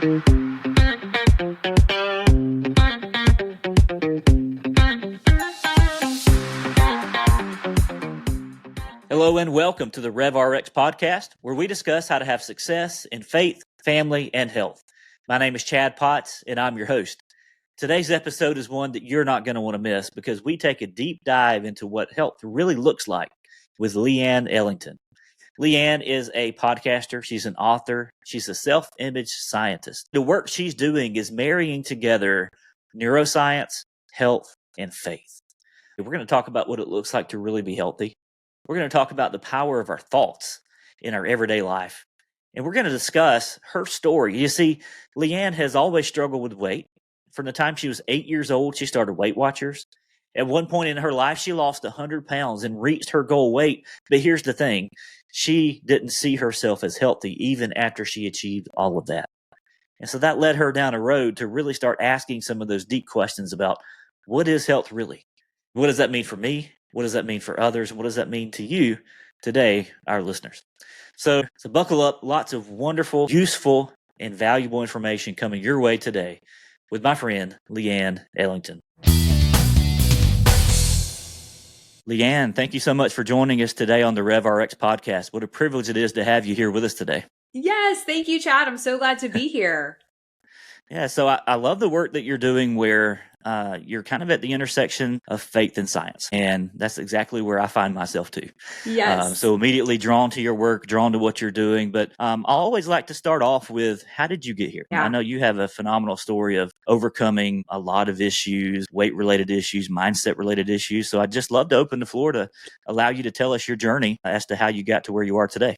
Hello and welcome to the RevRx podcast, where we discuss how to have success in faith, family, and health. My name is Chad Potts, and I'm your host. Today's episode is one that you're not going to want to miss because we take a deep dive into what health really looks like with Leanne Ellington. Leanne is a podcaster. She's an author. She's a self-image scientist. The work she's doing is marrying together neuroscience, health, and faith. We're going to talk about what it looks like to really be healthy. We're going to talk about the power of our thoughts in our everyday life. And we're going to discuss her story. You see, Leanne has always struggled with weight. From the time she was 8 years old, she started Weight Watchers. At one point in her life, she lost 100 pounds and reached her goal weight. But here's the thing. She didn't see herself as healthy even after she achieved all of that. And so that led her down a road to really start asking some of those deep questions about what is health really? What does that mean for me? What does that mean for others? What does that mean to you today, our listeners? So buckle up. Lots of wonderful, useful, and valuable information coming your way today with my friend, Leanne Ellington. Leanne, thank you so much for joining us today on the RevRx podcast. What a privilege it is to have you here with us today. Yes, thank you, Chad. I'm so glad to be here. Yeah, so I love the work that you're doing where you're kind of at the intersection of faith and science. And that's exactly where I find myself too. Yes. So immediately drawn to your work, drawn to what you're doing. But I always like to start off with, how did you get here? Yeah. I know you have a phenomenal story of overcoming a lot of issues, weight-related issues, mindset-related issues. So I'd just love to open the floor to allow you to tell us your journey as to how you got to where you are today.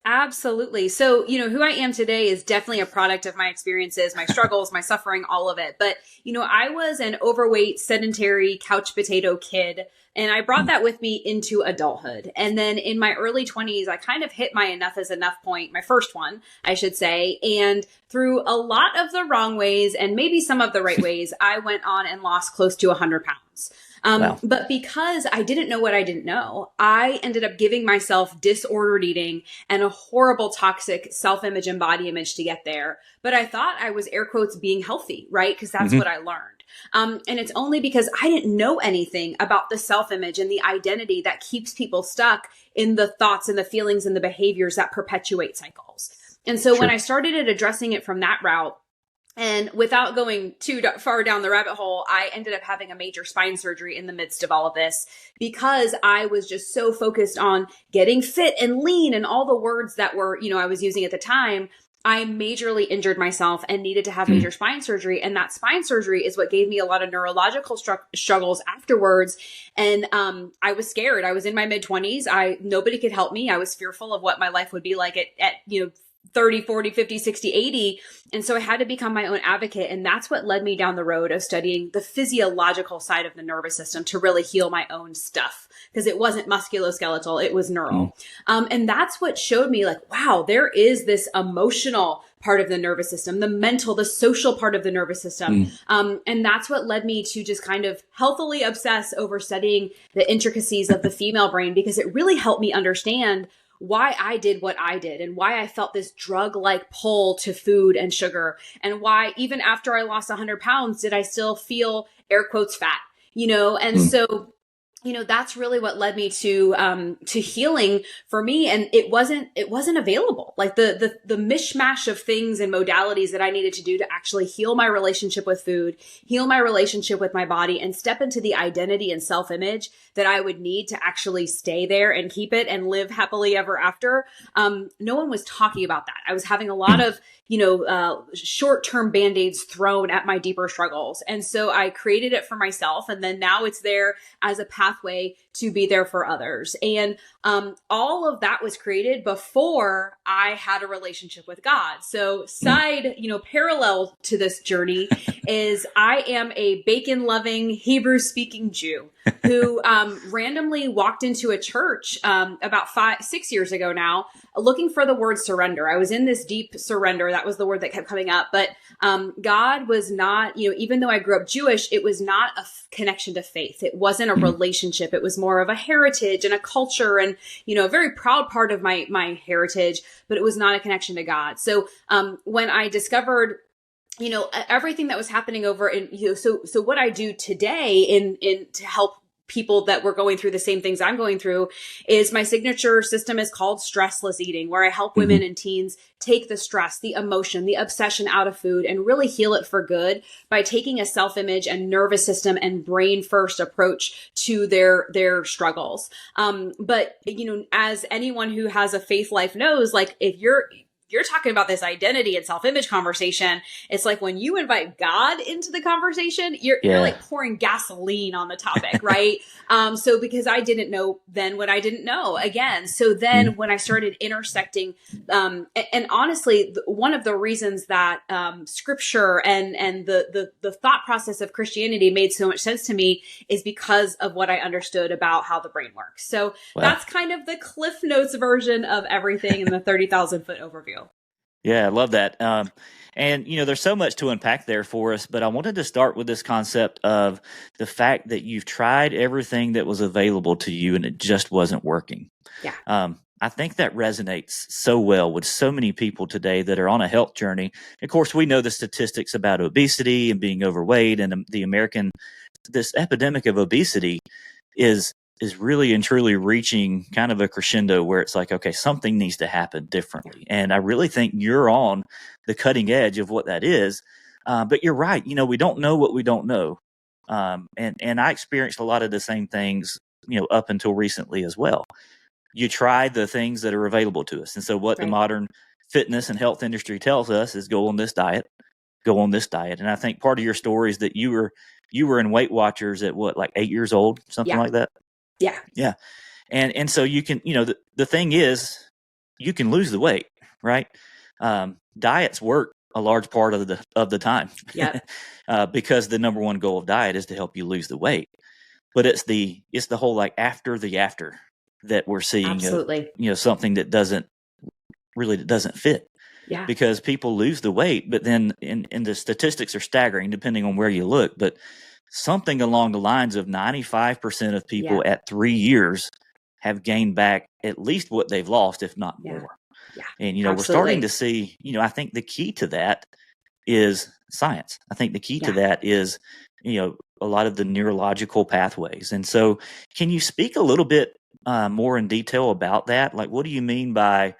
Absolutely. So, who I am today is definitely a product of my experiences, my struggles, my suffering, all of it. But, I was an overweight, sedentary, couch potato kid, and I brought that with me into adulthood. And then in my early 20s, I kind of hit my enough is enough point, my first one, I should say. And through a lot of the wrong ways and maybe some of the right ways, I went on and lost close to 100 pounds. Wow. But because I didn't know what I didn't know, I ended up giving myself disordered eating and a horrible toxic self-image and body image to get there. But I thought I was air quotes being healthy, right? Because that's what I learned. And it's only because I didn't know anything about the self-image and the identity that keeps people stuck in the thoughts and the feelings and the behaviors that perpetuate cycles. And so when I started addressing it from that route, and without going too far down the rabbit hole, I ended up having a major spine surgery in the midst of all of this because I was just so focused on getting fit and lean and all the words that were, I was using at the time. I majorly injured myself and needed to have major spine surgery. And that spine surgery is what gave me a lot of neurological struggles afterwards. And I was scared. I was in my mid-20s. Nobody could help me. I was fearful of what my life would be like at 30, 40, 50, 60, 80. And so I had to become my own advocate. And that's what led me down the road of studying the physiological side of the nervous system to really heal my own stuff. Because it wasn't musculoskeletal, it was neural. And that's what showed me like, wow, there is this emotional part of the nervous system, the mental, the social part of the nervous system. And that's what led me to just kind of healthily obsess over studying the intricacies of the female brain, because it really helped me understand why I did what I did and why I felt this drug-like pull to food and sugar, and why even after I lost 100 pounds, did I still feel air quotes fat, and so that's really what led me to healing for me. And it wasn't available. Like the mishmash of things and modalities that I needed to do to actually heal my relationship with food, heal my relationship with my body, and step into the identity and self-image that I would need to actually stay there and keep it and live happily ever after. No one was talking about that. I was having a lot of, short-term band-aids thrown at my deeper struggles. And so I created it for myself. And then now it's there as a pathway to be there for others. And all of that was created before I had a relationship with God. So parallel to this journey is I am a bacon-loving, Hebrew-speaking Jew. who randomly walked into a church about 6 years ago now, looking for the word surrender. I was in this deep surrender. That was the word that kept coming up. But God was not, even though I grew up Jewish, it was not a connection to faith. It wasn't a relationship. It was more of a heritage and a culture and, a very proud part of my heritage, but it was not a connection to God. So when I discovered everything that was happening over in, so what I do today in to help people that were going through the same things I'm going through is my signature system is called Stressless eating, where I help women and teens take the stress, the emotion, the obsession out of food and really heal it for good by taking a self-image and nervous system and brain first approach to their struggles. But as anyone who has a faith life knows, like if you're talking about this identity and self-image conversation, it's like when you invite God into the conversation, you're like pouring gasoline on the topic, right? So because I didn't know then what I didn't know again. So then when I started intersecting, and honestly, one of the reasons that scripture and the thought process of Christianity made so much sense to me is because of what I understood about how the brain works. So that's kind of the Cliff Notes version of everything in the 30,000 foot overview. Yeah, I love that. And, there's so much to unpack there for us, but I wanted to start with this concept of the fact that you've tried everything that was available to you and it just wasn't working. Yeah. I think that resonates so well with so many people today that are on a health journey. Of course, we know the statistics about obesity and being overweight, and this epidemic of obesity is really and truly reaching kind of a crescendo where it's like, okay, something needs to happen differently. And I really think you're on the cutting edge of what that is. But you're right. We don't know what we don't know. And I experienced a lot of the same things, up until recently as well. You try the things that are available to us. And so what the modern fitness and health industry tells us is go on this diet. And I think part of your story is that you were in Weight Watchers at what, like 8 years old, something like that? Yeah. Yeah. And so you can, the thing is you can lose the weight, right? Diets work a large part of the time. Yeah. Because the number one goal of diet is to help you lose the weight. But it's the whole like after that we're seeing, absolutely, something that doesn't fit. Yeah. Because people lose the weight, but then and the statistics are staggering depending on where you look, but something along the lines of 95% of people at 3 years have gained back at least what they've lost, if not more. Yeah. And, we're starting to see, I think the key to that is science. I think the key to that is, a lot of the neurological pathways. And so can you speak a little bit more in detail about that? Like, what do you mean by,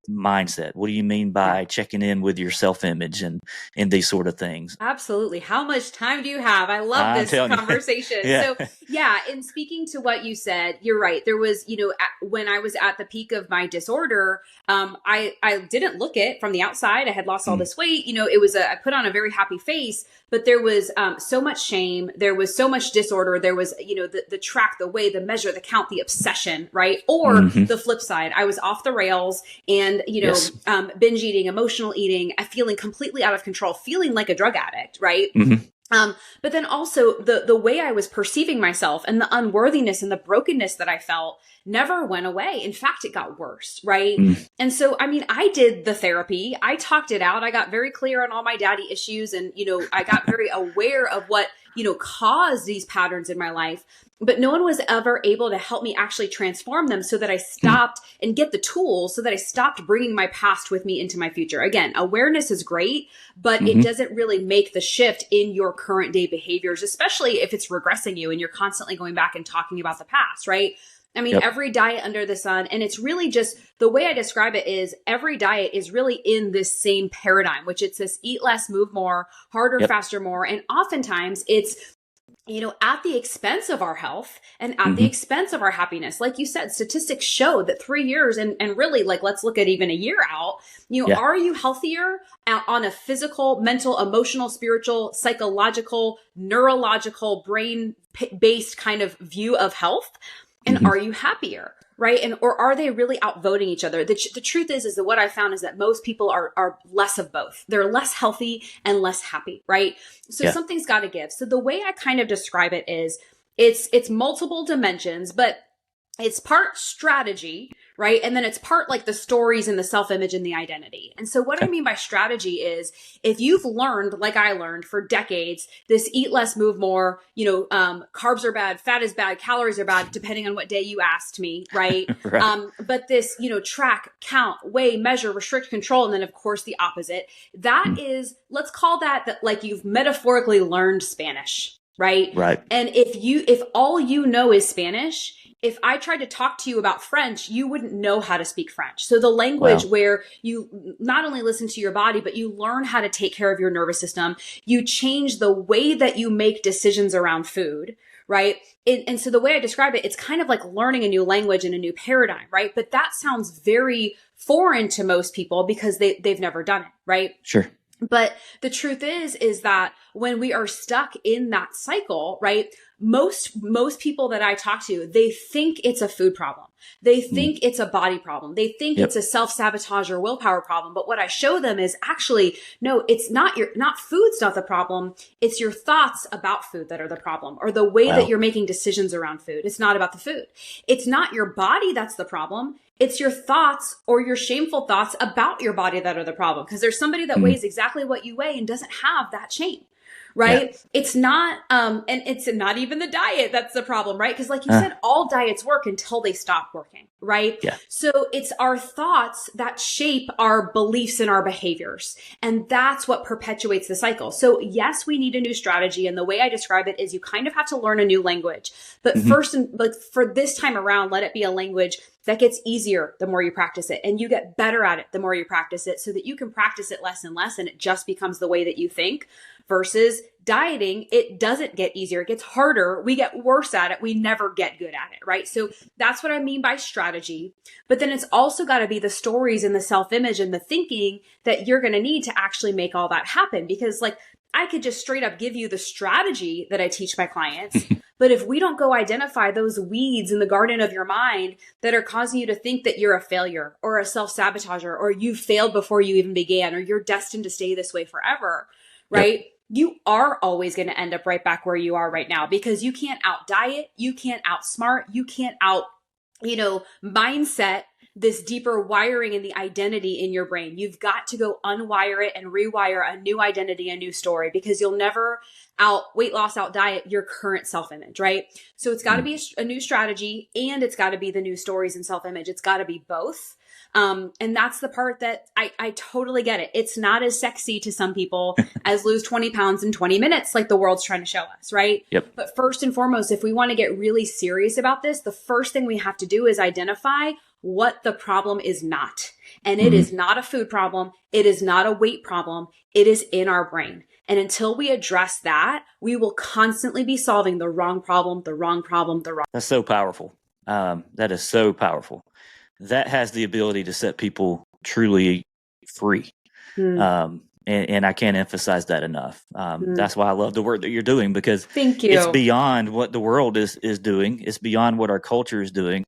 mindset? What do you mean by checking in with your self-image and these sort of things? Absolutely. How much time do you have? I love this conversation. So in speaking to what you said, you're right. There was, when I was at the peak of my disorder, I didn't look it from the outside. I had lost all this weight. It was I put on a very happy face, but there was so much shame. There was so much disorder. There was, the track, the way, the measure, the count, the obsession, right? Or the flip side, I was off the rails and, binge eating, emotional eating, feeling completely out of control, feeling like a drug addict, right? But then also the way I was perceiving myself and the unworthiness and the brokenness that I felt never went away. In fact, it got worse, right? And so, I did the therapy. I talked it out. I got very clear on all my daddy issues and, I got very aware of what, caused these patterns in my life. But no one was ever able to help me actually transform them so that I stopped and get the tools so that I stopped bringing my past with me into my future. Again, awareness is great, but it doesn't really make the shift in your current day behaviors, especially if it's regressing you and you're constantly going back and talking about the past, right? Every diet under the sun, and it's really just the way I describe it is every diet is really in this same paradigm, which it's this eat less, move more, harder, faster, more. And oftentimes it's at the expense of our health and at the expense of our happiness. Like you said, statistics show that 3 years and really like, let's look at even a year out, are you healthier on a physical, mental, emotional, spiritual, psychological, neurological, brain-based kind of view of health? And are you happier? Right. And, or are they really outvoting each other? The truth is that what I found is that most people are less of both. They're less healthy and less happy. Right. So something's got to give. So the way I kind of describe it is It's multiple dimensions, but it's part strategy, right? And then it's part like the stories and the self-image and the identity. And so what I mean by strategy is if you've learned, like I learned for decades, this eat less, move more, carbs are bad, fat is bad, calories are bad, depending on what day you asked me, right? Right. But this, track, count, weigh, measure, restrict, control, and then of course the opposite. That is, let's call that like you've metaphorically learned Spanish. Right. Right. And if all you know is Spanish, if I tried to talk to you about French, you wouldn't know how to speak French. So the language where you not only listen to your body, but you learn how to take care of your nervous system, you change the way that you make decisions around food. Right. And so the way I describe it, it's kind of like learning a new language and a new paradigm. Right. But that sounds very foreign to most people because they've never done it. Right. Sure. But the truth is that when we are stuck in that cycle, right? Most people that I talk to, they think it's a food problem. They think it's a body problem. They think it's a self-sabotage or willpower problem. But what I show them is actually, no, it's not food's not the problem. It's your thoughts about food that are the problem, or the way that you're making decisions around food. It's not about the food. It's not your body that's the problem. It's your thoughts or your shameful thoughts about your body that are the problem. Because there's somebody that weighs exactly what you weigh and doesn't have that shame. Right. Yeah. It's not, and it's not even the diet that's the problem, right? Because like you said, all diets work until they stop working, right? Yeah. So it's our thoughts that shape our beliefs and our behaviors. And that's what perpetuates the cycle. So yes, we need a new strategy. And the way I describe it is you kind of have to learn a new language. But first, like for this time around, let it be a language that gets easier the more you practice it. And you get better at it the more you practice it, so that you can practice it less and less. And it just becomes the way that you think. Versus dieting, it doesn't get easier. It gets harder. We get worse at it. We never get good at it, right? So that's what I mean by strategy. But then it's also got to be the stories and the self-image and the thinking that you're going to need to actually make all that happen. Because like I could just straight up give you the strategy that I teach my clients. But if we don't go identify those weeds in the garden of your mind that are causing you to think that you're a failure or a self-sabotager, or you failed before you even began, or you're destined to stay this way forever, right? Yep. You are always going to end up right back where you are right now, because you can't out diet, you can't outsmart, you can't out, mindset this deeper wiring in the identity in your brain. You've got to go unwire it and rewire a new identity, a new story, because you'll never out weight loss, out diet your current self-image, right? So it's got to be a new strategy, and it's got to be the new stories and self-image. It's got to be both. And that's the part that I totally get it. It's not as sexy to some people as lose 20 pounds in 20 minutes, like the world's trying to show us, right? Yep. But first and foremost, if we want to get really serious about this, the first thing we have to do is identify what the problem is not. And it is not a food problem. It is not a weight problem. It is in our brain. And until we address that, we will constantly be solving the wrong problem, the wrong problem, the wrong. That's so powerful. That is so powerful. That has the ability to set people truly free. And I can't emphasize that enough. That's why I love the work that you're doing, because Thank you. It's beyond what the world is doing. It's beyond what our culture is doing.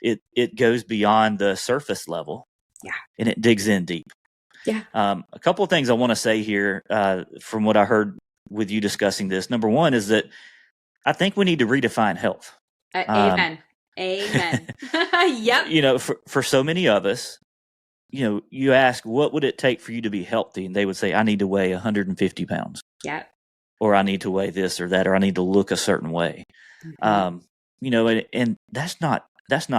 It goes beyond the surface level. Yeah. And it digs in deep. Yeah. A couple of things I want to say here from what I heard with you discussing this. Number one is that I think we need to redefine health. Amen. Amen. Yep. For so many of us, you ask, what would it take for you to be healthy? And they would say, I need to weigh 150 pounds. Yeah. Or I need to weigh this or that, or I need to look a certain way. And that's not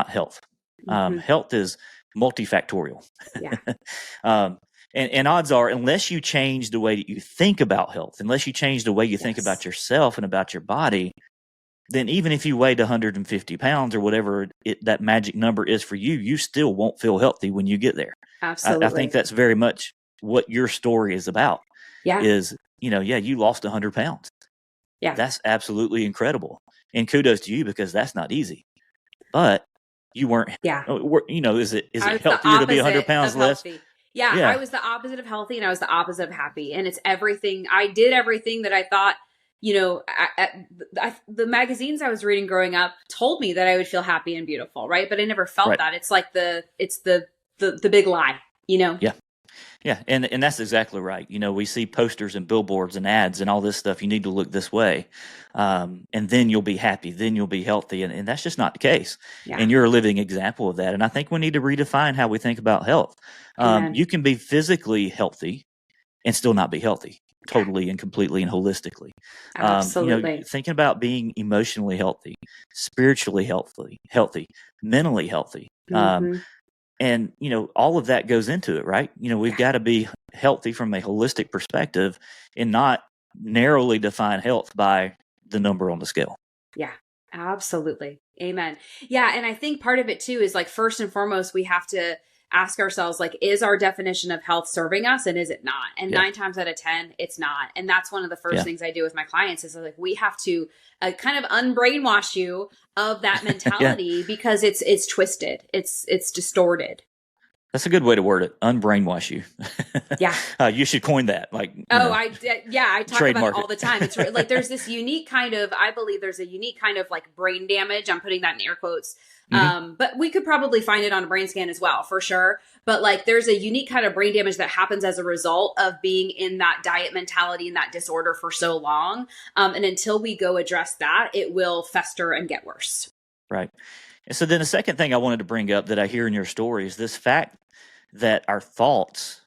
health. Health is multifactorial. Yeah. And odds are, unless you change the way that you think about health, unless you change the way you think about yourself and about your body, then even if you weighed 150 pounds or whatever that magic number is for you, you still won't feel healthy when you get there. Absolutely. I think that's very much what your story is about. Yeah. Is, you lost 100 pounds. Yeah. That's absolutely incredible. And kudos to you, because that's not easy. But you weren't, is it healthier to be 100 pounds less? Yeah, I was the opposite of healthy, and I was the opposite of happy. And it's everything. I did everything that I thought, the magazines I was reading growing up told me that I would feel happy and beautiful, right? But I never felt that. It's like the big lie, Yeah. Yeah, and that's exactly right. We see posters and billboards and ads and all this stuff. You need to look this way, and then you'll be happy. Then you'll be healthy, and that's just not the case. Yeah. And you're a living example of that. And I think we need to redefine how we think about health. Amen. You can be physically healthy and still not be healthy, totally and completely and holistically. Absolutely. Thinking about being emotionally healthy, spiritually healthy, mentally healthy. And, all of that goes into it, right? We've got to be healthy from a holistic perspective and not narrowly define health by the number on the scale. Yeah, absolutely. Amen. Yeah. And I think part of it too is like, first and foremost, we have to ask ourselves, like, is our definition of health serving us and is it not? And 9 times out of 10, it's not. And that's one of the first things I do with my clients is like, we have to kind of unbrainwash you of that mentality because it's twisted. It's distorted. That's a good way to word it. Unbrainwash you. Yeah. You should coin that. I talk about it all the time. It's like, there's this unique kind of, I believe there's a unique kind of like brain damage. I'm putting that in air quotes. But we could probably find it on a brain scan as well, for sure. But like, there's a unique kind of brain damage that happens as a result of being in that diet mentality and that disorder for so long. And until we go address that, it will fester and get worse. Right. And so then the second thing I wanted to bring up that I hear in your story is this fact that our thoughts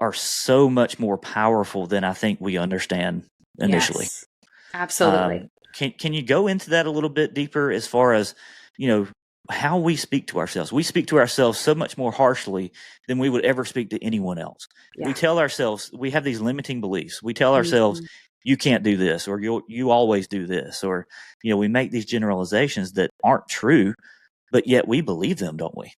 are so much more powerful than I think we understand initially. Yes, absolutely. Can you go into that a little bit deeper as far as, how we speak to ourselves? We speak to ourselves so much more harshly than we would ever speak to anyone else. Yeah. We tell ourselves, we have these limiting beliefs. We tell ourselves, you can't do this, or you always do this, or, we make these generalizations that aren't true, but yet we believe them, don't we?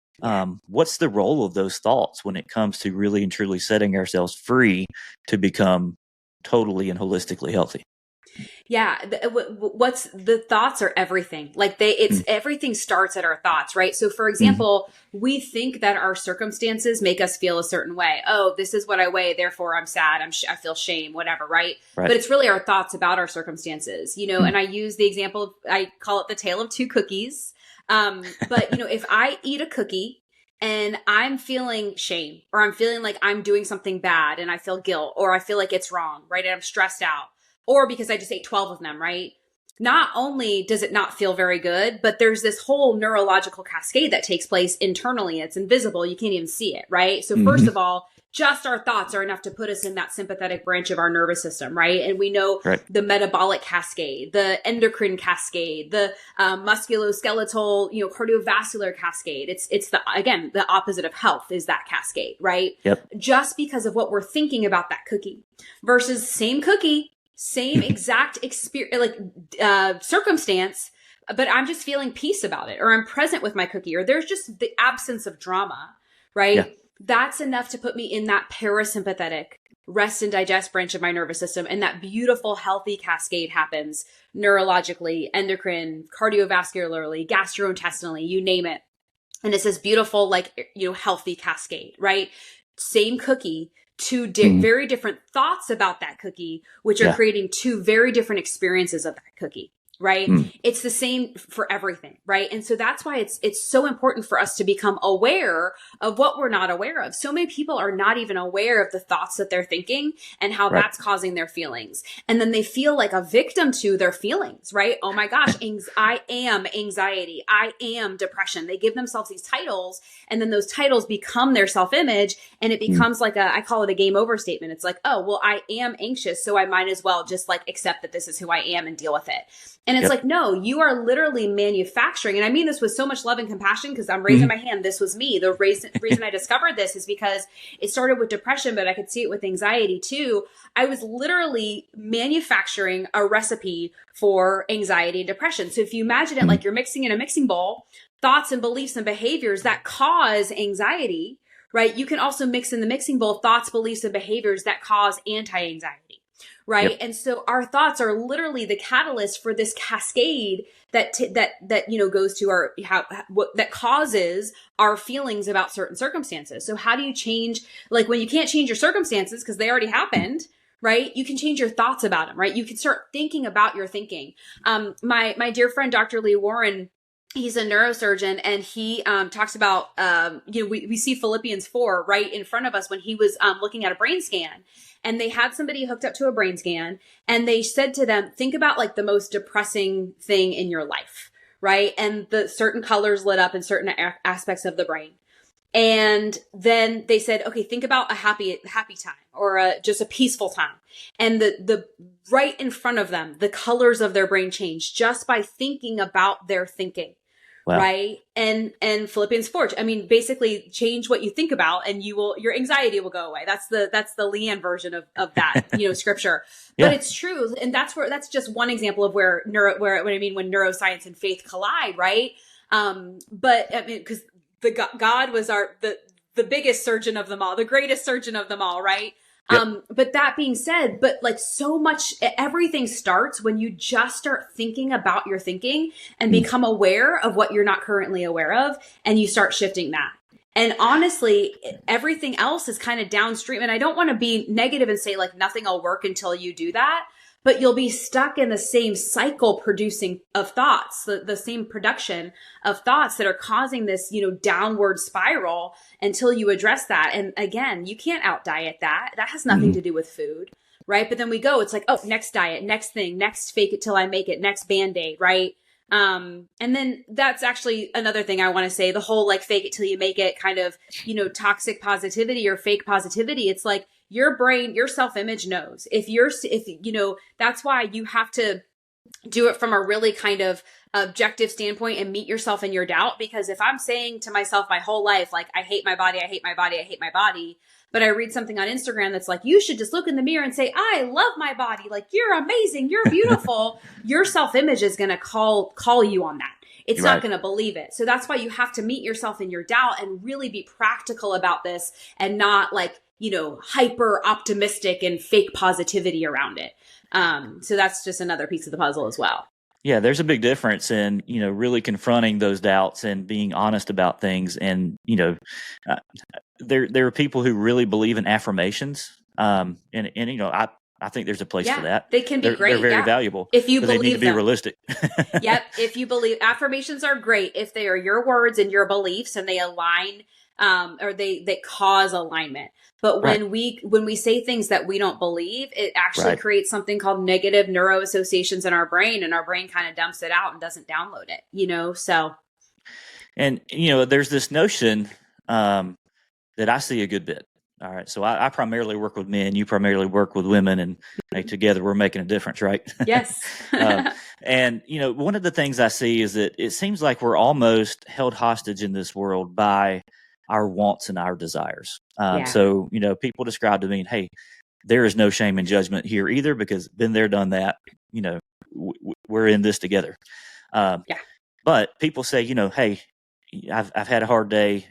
What's the role of those thoughts when it comes to really and truly setting ourselves free to become totally and holistically healthy? Yeah. What's the thoughts are everything. Like everything starts at our thoughts, right? So for example, we think that our circumstances make us feel a certain way. Oh, this is what I weigh. Therefore I'm sad. I feel shame, whatever. Right. But it's really our thoughts about our circumstances, and I use the example, I call it the tale of 2 cookies. But if I eat a cookie and I'm feeling shame, or I'm feeling like I'm doing something bad and I feel guilt, or I feel like it's wrong, right? And I'm stressed out, or because I just ate 12 of them, right? Not only does it not feel very good, but there's this whole neurological cascade that takes place internally. It's invisible. You can't even see it, right? So first of all, just our thoughts are enough to put us in that sympathetic branch of our nervous system, right? And we know the metabolic cascade, the endocrine cascade, the musculoskeletal, cardiovascular cascade. It's the opposite of health is that cascade, right? Yep. Just because of what we're thinking about that cookie versus same cookie, same exact experience, circumstance, but I'm just feeling peace about it, or I'm present with my cookie, or there's just the absence of drama, right? Yeah. That's enough to put me in that parasympathetic rest and digest branch of my nervous system. And that beautiful, healthy cascade happens neurologically, endocrine, cardiovascularly, gastrointestinally, you name it. And it's this beautiful, healthy cascade, right? Same cookie, 2 very different thoughts about that cookie, which are creating 2 very different experiences of that cookie. Right. It's the same for everything. Right. And so that's why it's so important for us to become aware of what we're not aware of. So many people are not even aware of the thoughts that they're thinking and how that's causing their feelings. And then they feel like a victim to their feelings. Right. Oh my gosh, I am anxiety. I am depression. They give themselves these titles, and then those titles become their self-image, and it becomes I call it a game over statement. It's like, oh, well, I am anxious, so I might as well just accept that this is who I am and deal with it. And it's no, you are literally manufacturing. And I mean this with so much love and compassion, because I'm raising my hand. This was me. The reason I discovered this is because it started with depression, but I could see it with anxiety too. I was literally manufacturing a recipe for anxiety and depression. So if you imagine it like you're mixing in a mixing bowl, thoughts and beliefs and behaviors that cause anxiety, right? You can also mix in the mixing bowl thoughts, beliefs, and behaviors that cause anti-anxiety. Right. Yep. And so our thoughts are literally the catalyst for this cascade that goes to that causes our feelings about certain circumstances. So how do you change, when you can't change your circumstances because they already happened, right? You can change your thoughts about them, right? You can start thinking about your thinking. My dear friend, Dr. Lee Warren, he's a neurosurgeon, and he talks about, we see Philippians 4 right in front of us when he was looking at a brain scan. And they had somebody hooked up to a brain scan, and they said to them, think about like the most depressing thing in your life, right? And the certain colors lit up in certain aspects of the brain. And then they said, okay, think about a happy time, or just a peaceful time. And the right in front of them, the colors of their brain changed just by thinking about their thinking. Wow. Right. And Philippians 4, I mean, basically change what you think about and your anxiety will go away. That's the Leanne version of that, scripture, yeah. But it's true. And that's just one example of when neuroscience and faith collide. Right. But I mean, because God was the biggest surgeon of them all, the greatest surgeon of them all. Right. Yep. But that being said, like so much, everything starts when you just start thinking about your thinking and become aware of what you're not currently aware of. And you start shifting that. And honestly, everything else is kind of downstream. And I don't want to be negative and say like nothing will work until you do that. But you'll be stuck in the same cycle producing of thoughts, the same production of thoughts that are causing this, downward spiral until you address that. And again, you can't out diet that. That has nothing to do with food, right? But then it's like, oh, next diet, next thing, next fake it till I make it, next Band-Aid, right? And then that's actually another thing I want to say, the whole like fake it till you make it kind of, toxic positivity or fake positivity. It's like, your brain, your self-image knows that's why you have to do it from a really kind of objective standpoint and meet yourself in your doubt. Because if I'm saying to myself my whole life, like, I hate my body, I hate my body, I hate my body, but I read something on Instagram that's like, you should just look in the mirror and say, I love my body. Like, you're amazing. You're beautiful. Your self-image is going to call you on that. It's right. Not going to believe it. So that's why you have to meet yourself in your doubt and really be practical about this and not like, hyper optimistic and fake positivity around it. So that's just another piece of the puzzle as well. Yeah, there's a big difference in, really confronting those doubts and being honest about things. And, there are people who really believe in affirmations. I think there's a place for that. They can be great. They're very valuable. If you believe they need to be them. realistic. Yep. If you believe, affirmations are great if they are your words and your beliefs and they align, or they cause alignment. But when we say things that we don't believe, it actually creates something called negative neuroassociations in our brain, and our brain kind of dumps it out and doesn't download it, so. And, there's this notion, that I see a good bit. All right. So I primarily work with men, you primarily work with women, and together we're making a difference, right? Yes. And, one of the things I see is that it seems like we're almost held hostage in this world by our wants and our desires. So, people describe to me, hey, there is no shame and judgment here either, because been there, done that, we're in this together. But people say, hey, I've had a hard day.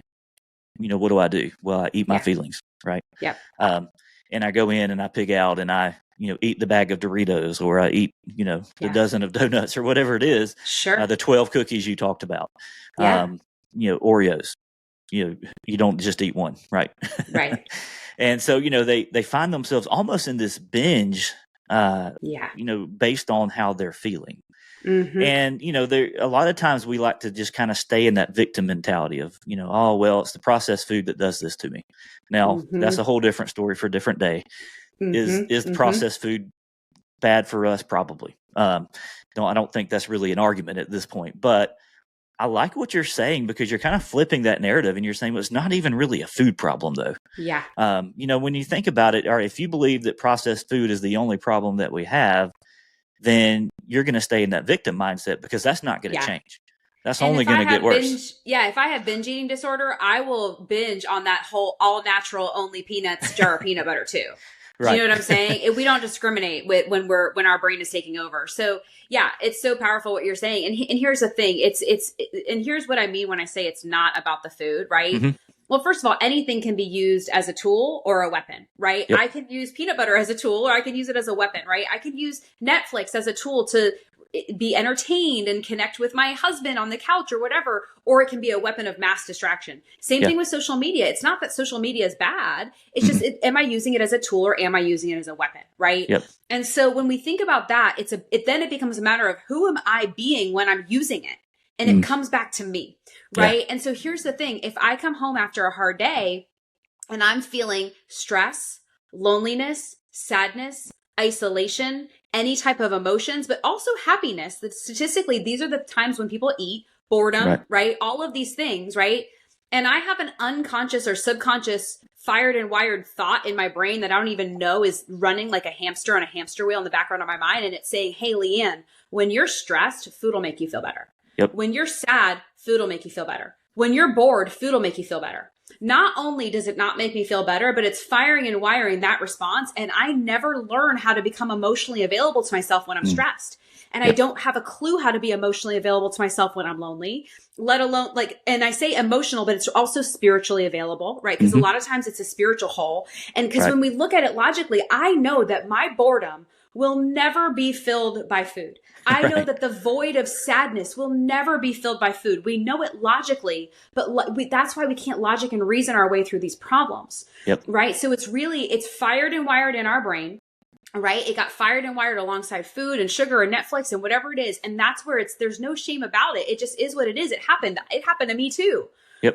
What do? Well, I eat my feelings, right? Yep. And I go in and I pig out and I, eat the bag of Doritos, or I eat, the dozen of donuts or whatever it is. Sure. The 12 cookies you talked about. Oreos. You don't just eat one, right? Right. And so, they find themselves almost in this binge, based on how they're feeling. Mm-hmm. And, a lot of times we like to just kind of stay in that victim mentality of, oh, well, it's the processed food that does this to me. Now, that's a whole different story for a different day. Is the processed food bad for us? Probably. I don't think that's really an argument at this point, but I like what you're saying, because you're kind of flipping that narrative and you're saying, well, it's not even really a food problem though. Yeah. When you think about it, or if you believe that processed food is the only problem that we have, then you're going to stay in that victim mindset, because that's not going to change. That's only going to get worse. If I have binge eating disorder, I will binge on that whole all natural, only peanuts jar of peanut butter too. Do you know what I'm saying? We don't discriminate when our brain is taking over. So yeah, it's so powerful what you're saying. And here's the thing. And here's what I mean when I say it's not about the food, right? Mm-hmm. Well, first of all, anything can be used as a tool or a weapon, right? Yep. I can use peanut butter as a tool, or I can use it as a weapon, right? I can use Netflix as a tool to be entertained and connect with my husband on the couch or whatever, or it can be a weapon of mass distraction. Same thing with social media. It's not that social media is bad. It's just, am I using it as a tool or am I using it as a weapon? Right. Yep. And so when we think about that, then it becomes a matter of who am I being when I'm using it? and it comes back to me, right? And so here's the thing. If I come home after a hard day and I'm feeling stress, loneliness, sadness, isolation, any type of emotions, but also happiness, that statistically, these are the times when people eat, boredom, right? All of these things, right? And I have an unconscious or subconscious fired and wired thought in my brain that I don't even know is running like a hamster on a hamster wheel in the background of my mind. And it's saying, hey, Leanne, when you're stressed, food will make you feel better. When you're sad, food will make you feel better. When you're bored, food will make you feel better. Not only does it not make me feel better, but it's firing and wiring that response. And I never learn how to become emotionally available to myself when I'm stressed. And I don't have a clue how to be emotionally available to myself when I'm lonely, let alone and I say emotional, but it's also spiritually available, right? Because a lot of times it's a spiritual hole. And because when we look at it logically, I know that my boredom will never be filled by food. I know that the void of sadness will never be filled by food. We know it logically, but that's why we can't logic and reason our way through these problems, right? So it's fired and wired in our brain. Right? It got fired and wired alongside food and sugar and Netflix and whatever it is. And that's where there's no shame about it. It just is what it is. It happened. It happened to me too.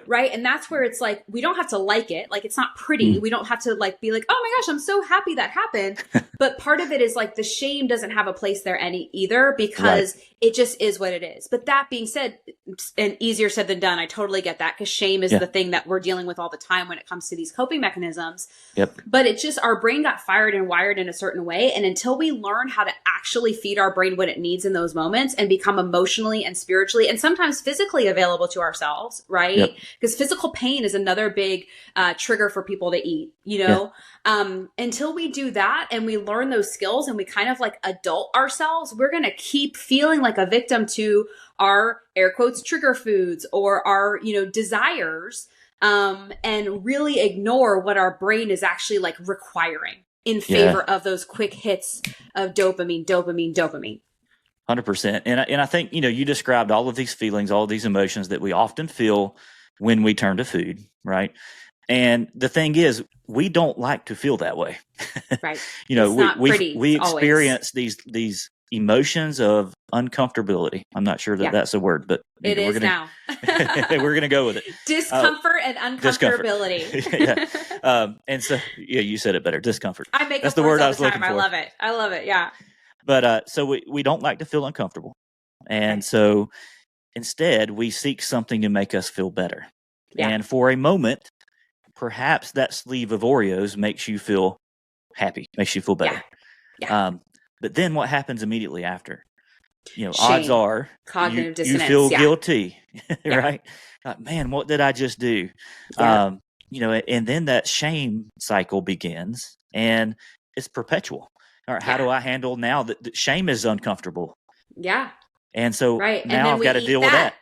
Right. And that's where it's like, we don't have to like it. Like, it's not pretty. We don't have to be like, oh my gosh, I'm so happy that happened. But part of it is like the shame doesn't have a place there either because it just is what it is. But that being said, and easier said than done, I totally get that because shame is the thing that we're dealing with all the time when it comes to these coping mechanisms. But it's just our brain got fired and wired in a certain way. And until we learn how to actually feed our brain what it needs in those moments and become emotionally and spiritually and sometimes physically available to ourselves, right? Because physical pain is another big trigger for people to eat, until we do that and we learn those skills and we kind of like adult ourselves, we're going to keep feeling like a victim to our air quotes trigger foods or our, desires, and really ignore what our brain is actually like requiring in favor of those quick hits of dopamine. 100%. And I think, you described all of these feelings, all of these emotions that we often feel when we turn to food, right? And the thing is, we don't like to feel that way. Right. We experience these emotions of uncomfortability. I'm not sure that that's a word, but it is now. We're going to go with it. Discomfort and uncomfortability. And so, you said it better. Discomfort. I make that's the word I was looking for. I love it. Yeah. But so we don't like to feel uncomfortable, and so instead we seek something to make us feel better. And for a moment, perhaps that sleeve of Oreos makes you feel happy, makes you feel better. But then what happens immediately after? Shame, odds are cognitive dissonance. You feel guilty, right? Like, man, what did I just do? And then that shame cycle begins, and it's perpetual. All right, how do I handle now that shame is uncomfortable? And so now I've got to deal with that.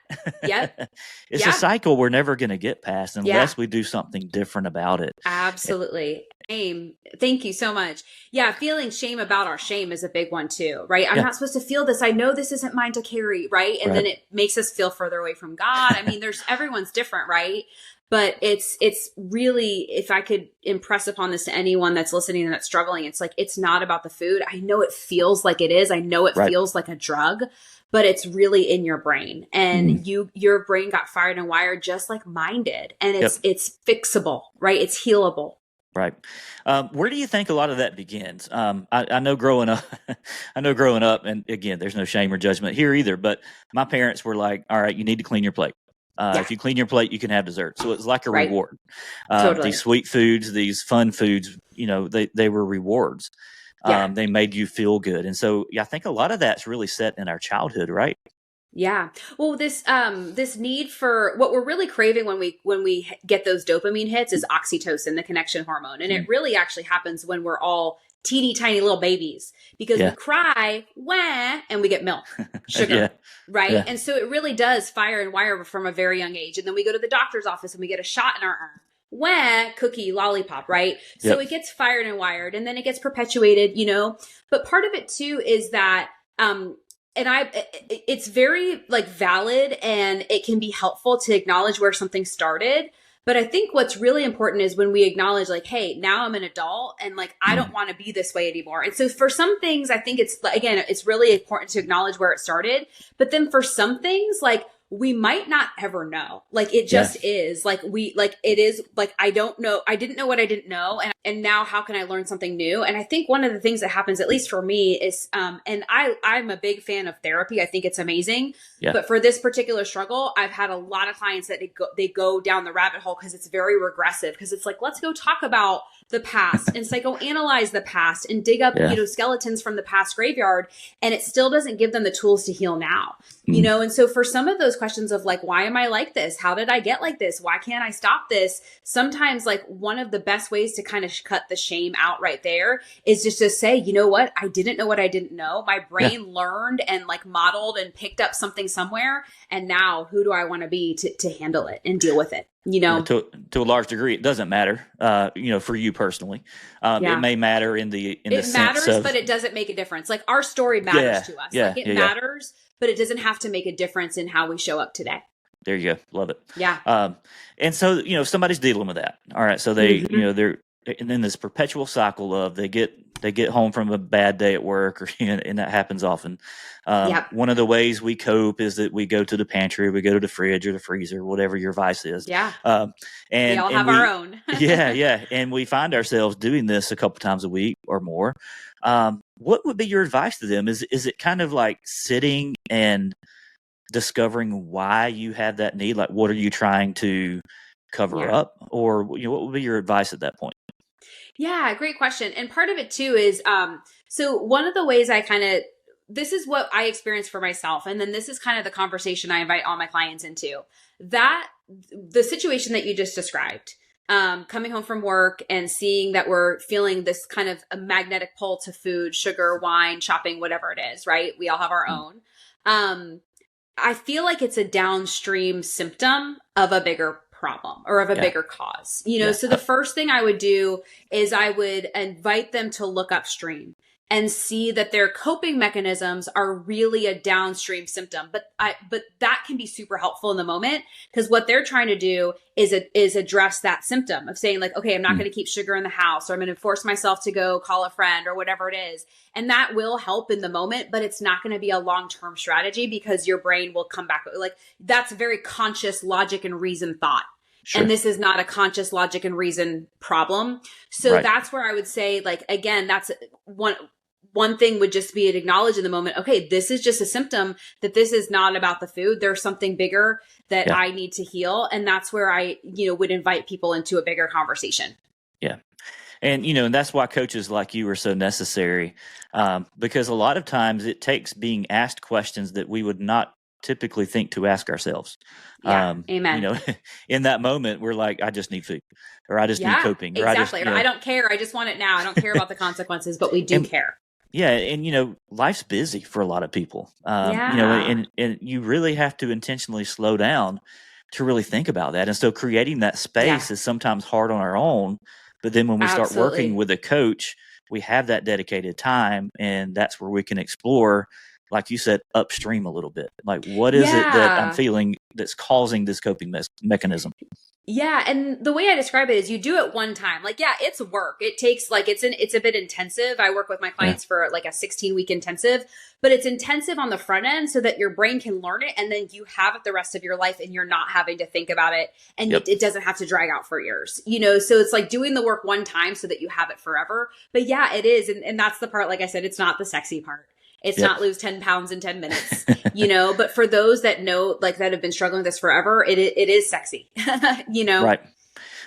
It's a cycle we're never going to get past unless we do something different about it. Absolutely. Shame. Thank you so much. Yeah. Feeling shame about our shame is a big one too, right? I'm not supposed to feel this. I know this isn't mine to carry, right? And then it makes us feel further away from God. I mean, everyone's different, right? But it's really, if I could impress upon this to anyone that's listening and that's struggling, it's like, it's not about the food. I know it feels like it is. I know it feels like a drug, but it's really in your brain, and your brain got fired and wired just like mine did. And it's fixable, right? It's healable. Right. Where do you think a lot of that begins? I know growing up, and again, there's no shame or judgment here either, but my parents were like, all right, you need to clean your plate. If you clean your plate, you can have dessert. So it's like a reward. Totally. These sweet foods, these fun foods, they were rewards. They made you feel good. And so I think a lot of that's really set in our childhood, right? Yeah. Well, this need for what we're really craving when we get those dopamine hits is oxytocin, the connection hormone. And it really actually happens when we're all teeny tiny little babies because we cry, wah, and we get milk, sugar, right? Yeah. And so it really does fire and wire from a very young age. And then we go to the doctor's office and we get a shot in our arm. Wah, cookie, lollipop, right? So it gets fired and wired, and then it gets perpetuated, But part of it too is that, it's very like valid, and it can be helpful to acknowledge where something started. But I think what's really important is when we acknowledge like, hey, now I'm an adult and like, I don't want to be this way anymore. And so for some things, I think it's really important to acknowledge where it started. But then for some things, like, we might not ever know. Like it just is like it is like, I don't know. I didn't know what I didn't know. And now how can I learn something new? And I think one of the things that happens, at least for me, is, and I'm a big fan of therapy. I think it's amazing. Yeah. But for this particular struggle, I've had a lot of clients that they go down the rabbit hole because it's very regressive. Because it's like, let's go talk about the past and psychoanalyze the past and dig up, skeletons from the past graveyard. And it still doesn't give them the tools to heal now, And so for some of those questions of like, why am I like this? How did I get like this? Why can't I stop this? Sometimes like one of the best ways to kind of cut the shame out right there is just to say, you know what? I didn't know what I didn't know. My brain learned and like modeled and picked up something somewhere. And now who do I want to be to handle it and deal with it? To a large degree, it doesn't matter, for you personally. It may matter in the sense matters, but it doesn't make a difference. Like our story matters to us. It matters, but it doesn't have to make a difference in how we show up today. There you go. Love it. Yeah. And so, if somebody's dealing with that, all right. So they, they're in this perpetual cycle of they get home from a bad day at work, or and that happens often. One of the ways we cope is that we go to the pantry, we go to the fridge or the freezer, whatever your vice is. Yeah. And we all have our own. Yeah. And we find ourselves doing this a couple times a week or more. What would be your advice to them? Is it kind of like sitting and discovering why you have that need? Like, what are you trying to cover up? Or, what would be your advice at that point? Yeah, great question. And part of it too is, so one of the ways this is what I experienced for myself. And then this is kind of the conversation I invite all my clients into. That the situation that you just described, coming home from work and seeing that we're feeling this kind of a magnetic pull to food, sugar, wine, shopping, whatever it is, right? We all have our own. I feel like it's a downstream symptom of a bigger problem or of a bigger cause, so the first thing I would do is I would invite them to look upstream and see that their coping mechanisms are really a downstream symptom. But that can be super helpful in the moment, because what they're trying to do is address that symptom of saying like, okay, I'm not going to keep sugar in the house, or I'm going to force myself to go call a friend or whatever it is. And that will help in the moment, but it's not going to be a long-term strategy, because your brain will come back. Like that's a very conscious logic and reason thought. Sure. And this is not a conscious logic and reason problem. So that's where I would say, like, again, that's one thing would just be to acknowledge in the moment, okay, this is just a symptom, that this is not about the food. There's something bigger that I need to heal. And that's where I, would invite people into a bigger conversation. Yeah. And, and that's why coaches like you are so necessary, because a lot of times it takes being asked questions that we would not typically think to ask ourselves. Amen. In that moment, we're like, I just need food, or I just need coping. Or exactly. I don't care. I just want it now. I don't care about the consequences, but we do care. Yeah. And, life's busy for a lot of people, and you really have to intentionally slow down to really think about that. And so creating that space is sometimes hard on our own, but then when we start working with a coach, we have that dedicated time, and that's where we can explore, like you said, upstream a little bit. Like, what is it that I'm feeling that's causing this coping mechanism? Yeah. And the way I describe it is you do it one time. Like, it's work. It takes it's a bit intensive. I work with my clients for like a 16-week intensive, but it's intensive on the front end so that your brain can learn it. And then you have it the rest of your life, and you're not having to think about it. And it doesn't have to drag out for years, so it's like doing the work one time so that you have it forever. But it is. And that's the part, like I said, it's not the sexy part. It's not lose 10 pounds in 10 minutes, but for those that know, like that have been struggling with this forever, it is sexy, Right.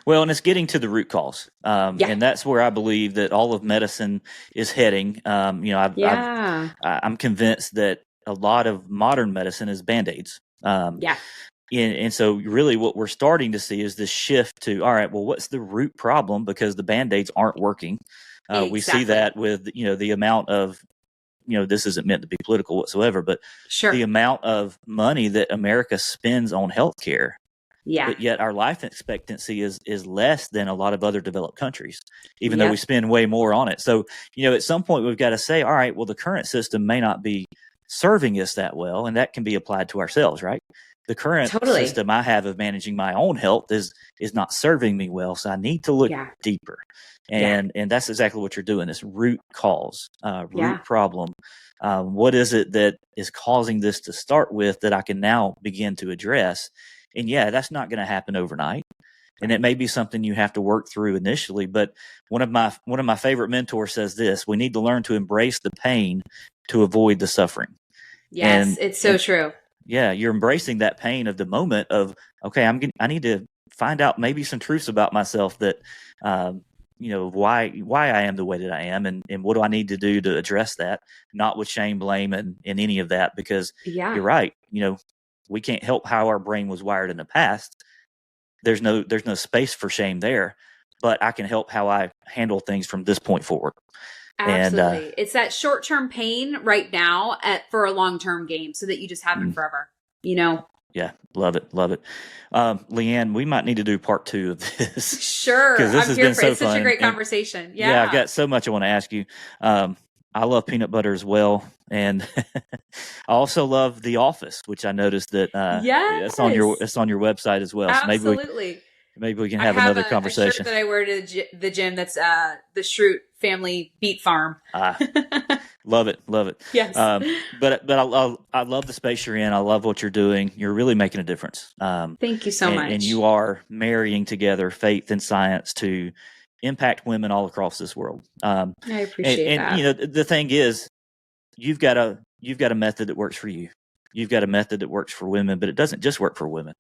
Well, and it's getting to the root cause. And that's where I believe that all of medicine is heading. I'm convinced that a lot of modern medicine is Band-Aids. And so really what we're starting to see is this shift to, all right, well, what's the root problem? Because the Band-Aids aren't working. We see that with, the amount of, this isn't meant to be political whatsoever, but the amount of money that America spends on healthcare. Yeah. But yet our life expectancy is less than a lot of other developed countries, even though we spend way more on it. So, at some point we've got to say, all right, well, the current system may not be serving us that well, and that can be applied to ourselves, right? The current system I have of managing my own health is not serving me well, so I need to look deeper. And that's exactly what you're doing, this root cause, root problem. What is it that is causing this to start with that I can now begin to address? And that's not going to happen overnight. And it may be something you have to work through initially. But one of my favorite mentors says this: we need to learn to embrace the pain to avoid the suffering. Yes, it's so true. Yeah, you're embracing that pain of the moment of, okay, I need to find out maybe some truths about myself that, why I am the way that I am, and what do I need to do to address that, not with shame, blame, and any of that, because you're right. We can't help how our brain was wired in the past. There's no space for shame there, but I can help how I handle things from this point forward. Absolutely. And, it's that short-term pain right now for a long-term game so that you just have it forever, Yeah. Love it. Love it. Leanne, we might need to do part 2 of this. Sure. This I'm has here been for so it. It's fun. Such a great conversation. Yeah. I've got so much I want to ask you. I love peanut butter as well. And I also love The Office, which I noticed that it's on your website as well. Absolutely. So maybe we can have another conversation. A shirt that I wear to the gym that's the Schrute family beet farm. Love it. Love it. Yes. But I love the space you're in. I love what you're doing. You're really making a difference. Thank you so much. And you are marrying together faith and science to impact women all across this world. I appreciate that. And the thing is, you've got a method that works for you. You've got a method that works for women, but it doesn't just work for women.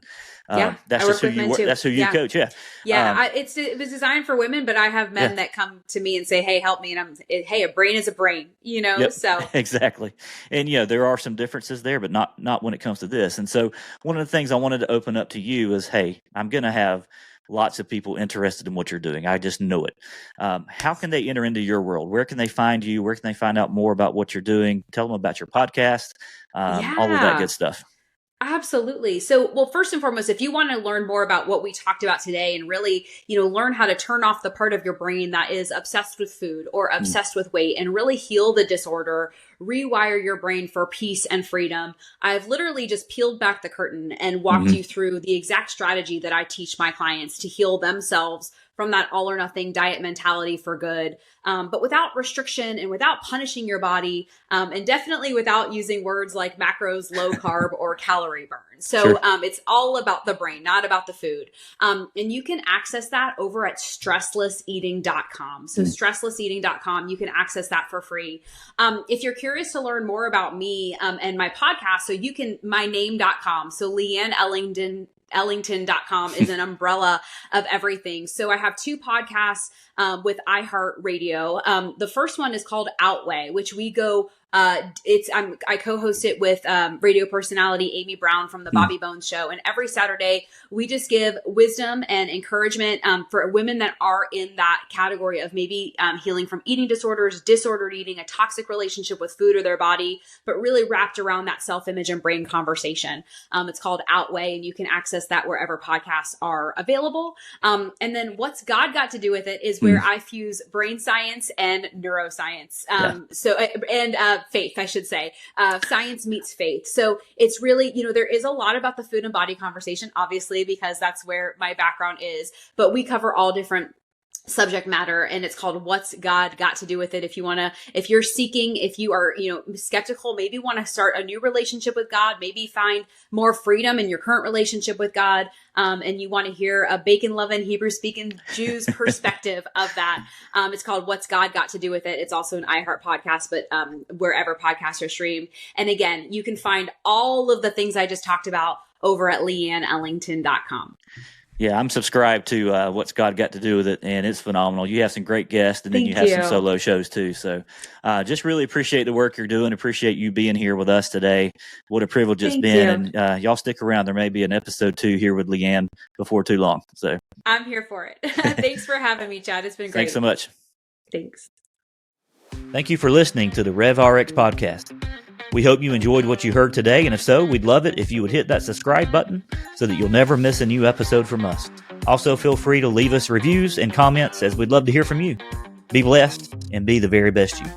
That's just who you work. That's who you coach. Yeah. Yeah. It was designed for women, but I have men that come to me and say, "Hey, help me." And hey, a brain is a brain, Yep, so exactly. And there are some differences there, but not when it comes to this. And so one of the things I wanted to open up to you is, hey, I'm going to have lots of people interested in what you're doing. I just know it. How can they enter into your world? Where can they find you? Where can they find out more about what you're doing? Tell them about your podcast, all of that good stuff. Absolutely. So, well, first and foremost, if you want to learn more about what we talked about today and really, learn how to turn off the part of your brain that is obsessed with food or obsessed with weight and really heal the disorder, rewire your brain for peace and freedom, I've literally just peeled back the curtain and walked you through the exact strategy that I teach my clients to heal themselves from that all or nothing diet mentality for good, but without restriction and without punishing your body, and definitely without using words like macros, low carb, or calorie burn. So it's all about the brain, not about the food. And you can access that over at stresslesseating.com. So stresslesseating.com, you can access that for free. If you're curious to learn more about me and my podcast, so you can, myname.com. So Leanne Ellington.com is an umbrella of everything. So I have 2 podcasts with iHeartRadio. The first one is called Outweigh, which we go I co-host it with radio personality Amy Brown from the Bobby Bones Show. And every Saturday, we just give wisdom and encouragement for women that are in that category of maybe healing from eating disorders, disordered eating, a toxic relationship with food or their body, but really wrapped around that self-image and brain conversation. It's called Outweigh, and you can access that wherever podcasts are available. And then What's God Got to Do With It is where I fuse brain science and neuroscience. Faith, I should say. Science meets faith. So it's really, there is a lot about the food and body conversation, obviously, because that's where my background is, but we cover all different subject matter, and it's called What's God Got to Do With It. If you're seeking, if you are, skeptical, maybe want to start a new relationship with God, maybe find more freedom in your current relationship with God, and you want to hear a bacon-loving, Hebrew-speaking Jew's perspective of that. It's called What's God Got to Do With It. It's also an iHeart podcast, but wherever podcasts are streamed. And again, you can find all of the things I just talked about over at LeanneEllington.com. Yeah, I'm subscribed to What's God Got to Do With It, and it's phenomenal. You have some great guests, and then you have some solo shows too. So just really appreciate the work you're doing. Appreciate you being here with us today. What a privilege it's been. And y'all stick around. There may be an episode 2 here with Leanne before too long. So I'm here for it. Thanks for having me, Chad. It's been great. Thanks so much. Thanks. Thank you for listening to the RevRx podcast. We hope you enjoyed what you heard today, and if so, we'd love it if you would hit that subscribe button so that you'll never miss a new episode from us. Also, feel free to leave us reviews and comments, as we'd love to hear from you. Be blessed and be the very best you.